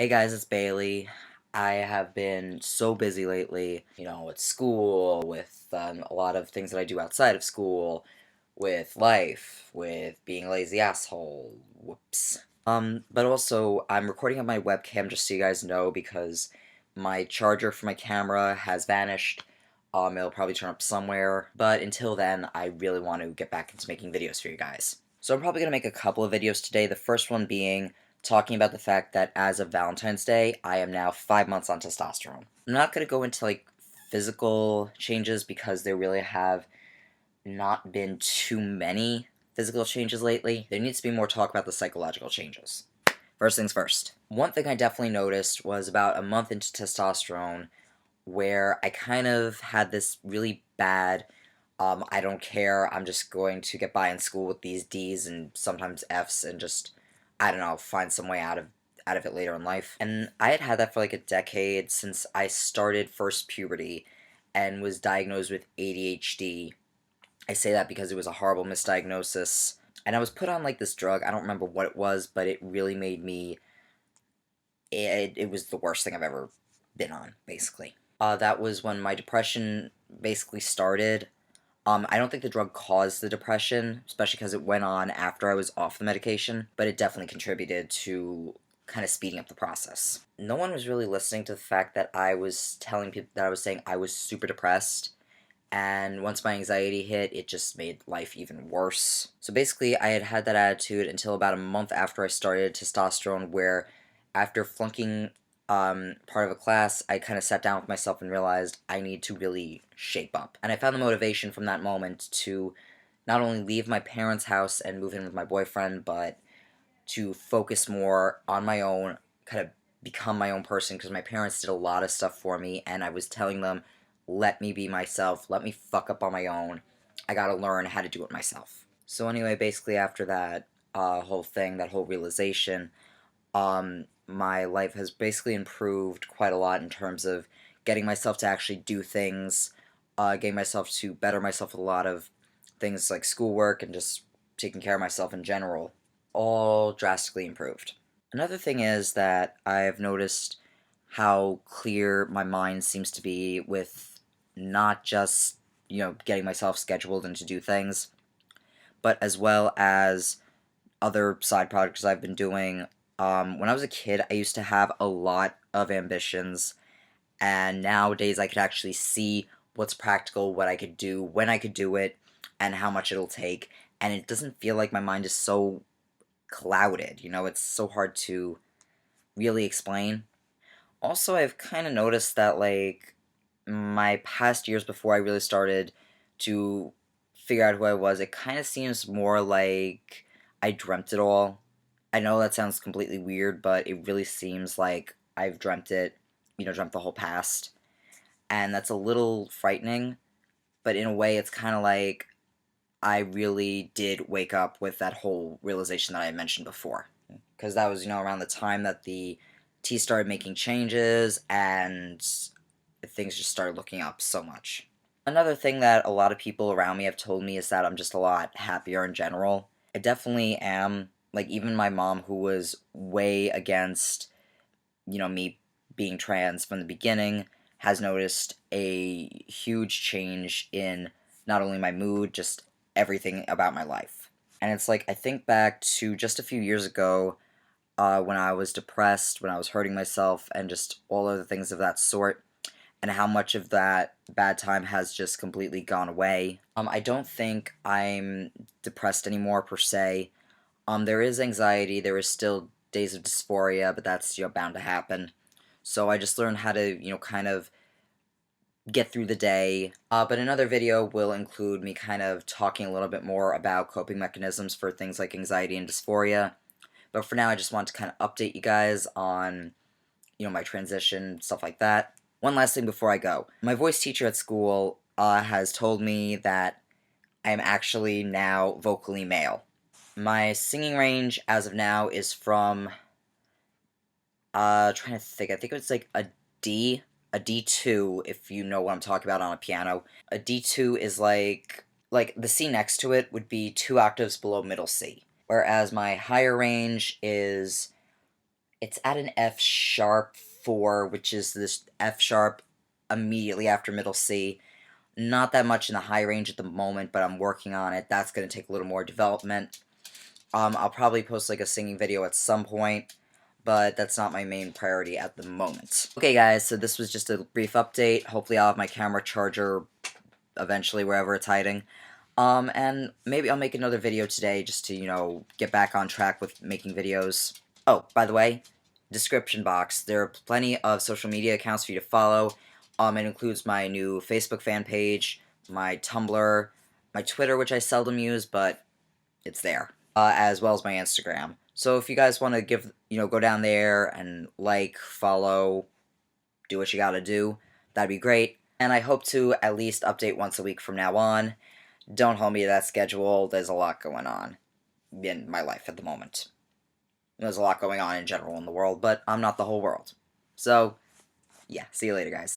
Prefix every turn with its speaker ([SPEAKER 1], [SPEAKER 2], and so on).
[SPEAKER 1] Hey guys, it's Bailey. I have been so busy lately, with school, with a lot of things that I do outside of school, with life, with being a lazy asshole. Whoops. But also, I'm recording on my webcam just so you guys know because my charger for my camera has vanished. It'll probably turn up somewhere, but until then, I really want to get back into making videos for you guys. So I'm probably going to make a couple of videos today, the first one being talking about the fact that as of Valentine's Day, I am now 5 months on testosterone. I'm not going to go into physical changes because there really have not been too many physical changes lately. There needs to be more talk about the psychological changes. First things first. One thing I definitely noticed was about a month into testosterone where I kind of had this really bad I don't care, I'm just going to get by in school with these D's and sometimes F's and just, I don't know, find some way out of it later in life. And I had that for like a decade since I started first puberty and was diagnosed with ADHD. I say that because it was a horrible misdiagnosis. And I was put on like this drug, I don't remember what it was, but it really made me, it was the worst thing I've ever been on, basically. That was when my depression basically started. I don't think the drug caused the depression, especially because it went on after I was off the medication, but it definitely contributed to kind of speeding up the process. No one was really listening to the fact that I was telling people that I was saying I was super depressed, and once my anxiety hit, it just made life even worse. So basically, I had had that attitude until about a month after I started testosterone, where after flunking part of a class, I kind of sat down with myself and realized I need to really shape up. And I found the motivation from that moment to not only leave my parents' house and move in with my boyfriend, but to focus more on my own, kind of become my own person, because my parents did a lot of stuff for me, and I was telling them, let me be myself, let me fuck up on my own. I gotta learn how to do it myself. So anyway, basically after that whole thing, that whole realization, my life has basically improved quite a lot in terms of getting myself to actually do things, getting myself to better myself with a lot of things like schoolwork and just taking care of myself in general, all drastically improved. Another thing is that I've noticed how clear my mind seems to be with not just, getting myself scheduled and to do things, but as well as other side projects I've been doing. When I was a kid, I used to have a lot of ambitions, and nowadays I could actually see what's practical, what I could do, when I could do it, and how much it'll take. And it doesn't feel like my mind is so clouded. It's so hard to really explain. Also, I've kind of noticed that, my past years before I really started to figure out who I was, it kind of seems more like I dreamt it all. I know that sounds completely weird, but it really seems like I've dreamt it, dreamt the whole past. And that's a little frightening, but in a way, it's kind of like I really did wake up with that whole realization that I mentioned before. Because that was, around the time that the T started making changes and things just started looking up so much. Another thing that a lot of people around me have told me is that I'm just a lot happier in general. I definitely am. Like, even my mom, who was way against, me being trans from the beginning, has noticed a huge change in not only my mood, just everything about my life. And it's like, I think back to just a few years ago when I was depressed, when I was hurting myself, and just all other things of that sort, and how much of that bad time has just completely gone away. I don't think I'm depressed anymore per se. There is anxiety, there is still days of dysphoria, but that's, bound to happen. So I just learned how to, kind of get through the day. But another video will include me kind of talking a little bit more about coping mechanisms for things like anxiety and dysphoria. But for now, I just want to kind of update you guys on, my transition, stuff like that. One last thing before I go. My voice teacher at school has told me that I am actually now vocally male. My singing range as of now is from, trying to think, I think it's like a D2, if you know what I'm talking about on a piano. A D2 is like the C next to it would be 2 octaves below middle C. Whereas my higher range is It's at an F sharp 4, which is this F sharp immediately after middle C. Not that much in the high range at the moment, but I'm working on it. That's going to take a little more development. I'll probably post like a singing video at some point, but that's not my main priority at the moment. Okay guys, so this was just a brief update. Hopefully I'll have my camera charger eventually wherever it's hiding. And maybe I'll make another video today just to, get back on track with making videos. Oh, by the way, description box. There are plenty of social media accounts for you to follow. It includes my new Facebook fan page, my Tumblr, my Twitter, which I seldom use, but it's there, as well as my Instagram. So if you guys want to go down there and follow, do what you gotta do, that'd be great. And I hope to at least update once a week from now on. Don't hold me to that schedule. There's a lot going on in my life at the moment. There's a lot going on in general in the world, but I'm not the whole world. So, yeah, see you later, guys.